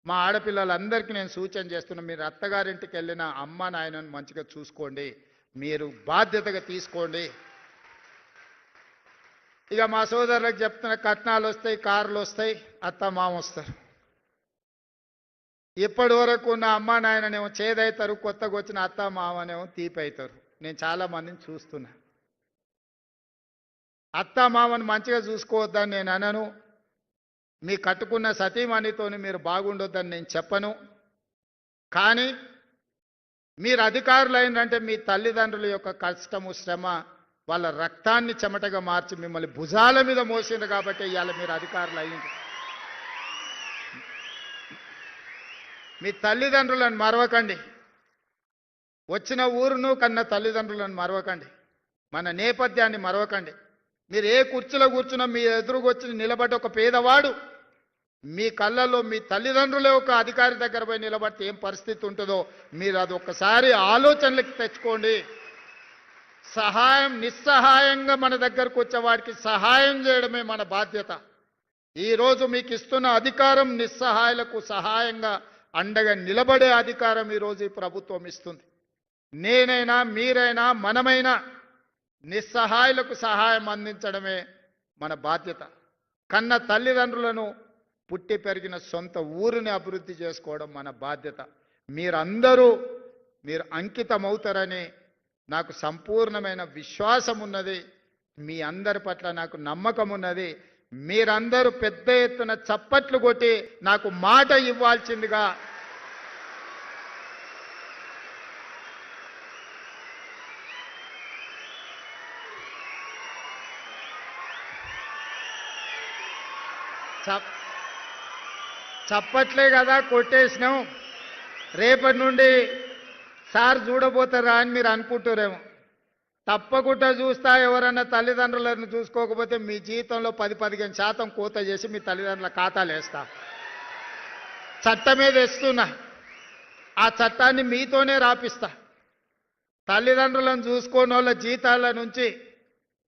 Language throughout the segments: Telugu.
మా ఆడపిల్లలందరికీ నేను సూచన చేస్తున్నా, మీరు అత్తగారింటికి వెళ్ళిన అమ్మ నాయనను మంచిగా చూసుకోండి, మీరు బాధ్యతగా తీసుకోండి. ఇక మా సోదరులకు చెప్తున్న, కట్నాలు వస్తాయి, కార్లు వస్తాయి, అత్త మామ వస్తారు. ఇప్పటి వరకు నా అమ్మ నాయననేమో చేదవుతారు, కొత్తగా వచ్చిన అత్త మామనేమో తీపి అవుతారు. నేను చాలా మందిని చూస్తున్నా. అత్త మామను మంచిగా చూసుకోవద్దని నేను అనను, మీ కట్టుకున్న సతీమణితోని మీరు బాగుండొద్దని నేను చెప్పను. కానీ మీరు అధికారులు అయినంటే మీ తల్లిదండ్రుల యొక్క కష్టము శ్రమ వాళ్ళ రక్తాన్ని చెమటగా మార్చి మిమ్మల్ని భుజాల మీద మోసింది కాబట్టి ఇవాళ మీరు అధికారులు అయ్యింది. మీ తల్లిదండ్రులను మరవకండి, వచ్చిన ఊరును కన్న తల్లిదండ్రులను మరవకండి, మన నేపథ్యాన్ని మరవకండి. మీరు ఏ కుర్చీలో కూర్చున్నా మీ ఎదురుకు వచ్చి నిలబడి ఒక పేదవాడు మీ కళ్ళల్లో మీ తల్లిదండ్రులే ఒక అధికారి దగ్గర పోయి నిలబడితే ఏం పరిస్థితి ఉంటుందో మీరు అది ఒక్కసారి ఆలోచనలకు తెచ్చుకోండి. సహాయం, నిస్సహాయంగా మన దగ్గరకు వచ్చేవాడికి సహాయం చేయడమే మన బాధ్యత. ఈరోజు మీకు ఇస్తున్న అధికారం నిస్సహాయులకు సహాయంగా అండగా నిలబడే అధికారం ఈరోజు ఈ ప్రభుత్వం ఇస్తుంది. నేనైనా మీరైనా మనమైనా నిస్సహాయులకు సహాయం అందించడమే మన బాధ్యత. కన్న తల్లిదండ్రులను, పుట్టి పెరిగిన సొంత ఊరిని అభివృద్ధి చేసుకోవడం మన బాధ్యత. మీరు అంకితమవుతారని నాకు సంపూర్ణమైన విశ్వాసం ఉన్నది. మీ అందరి పట్ల నాకు నమ్మకం ఉన్నది. మీరందరూ పెద్ద ఎత్తున చప్పట్లు కొట్టి నాకు మాట ఇవ్వాల్సిందిగా చప్పట్లే కదా కొట్టేసినాం. రేపటి నుండి సార్ చూడబోతారా అని మీరు అనుకుంటారేమో. తప్పకుండా చూస్తా. ఎవరన్నా తల్లిదండ్రులను చూసుకోకపోతే మీ జీతంలో 10-15% కోత చేసి మీ తల్లిదండ్రుల ఖాతాలు వేస్తా. చట్టమే తెస్తున్నా, ఆ చట్టాన్ని మీతోనే రాపిస్తా. తల్లిదండ్రులను చూసుకోని వాళ్ళ జీతాల నుంచి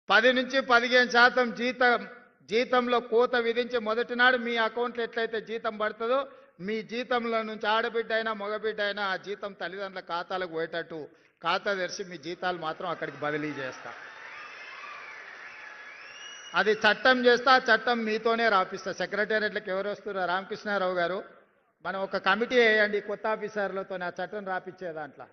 10-15% జీతంలో కోత విధించి మొదటి నాడు మీ అకౌంట్లో ఎట్లయితే జీతం పడుతుందో మీ జీతంలో నుంచి ఆడబిడ్డ అయినా మగబిడ్డ అయినా ఆ జీతం తల్లిదండ్రుల ఖాతాలకు పోయేటట్టు ఖాతా తెరిచి మీ జీతాలు మాత్రం అక్కడికి బదిలీ చేస్తా. అది చట్టం చేస్తా. ఆ చట్టం మీతోనే రాపిస్తా. సెక్రటేరియట్లకు ఎవరు వస్తున్నారు? రామకృష్ణారావు గారు, మనం ఒక కమిటీ వేయండి కొత్త ఆఫీసర్లతో ఆ చట్టం రాపిచ్చే దాంట్లో.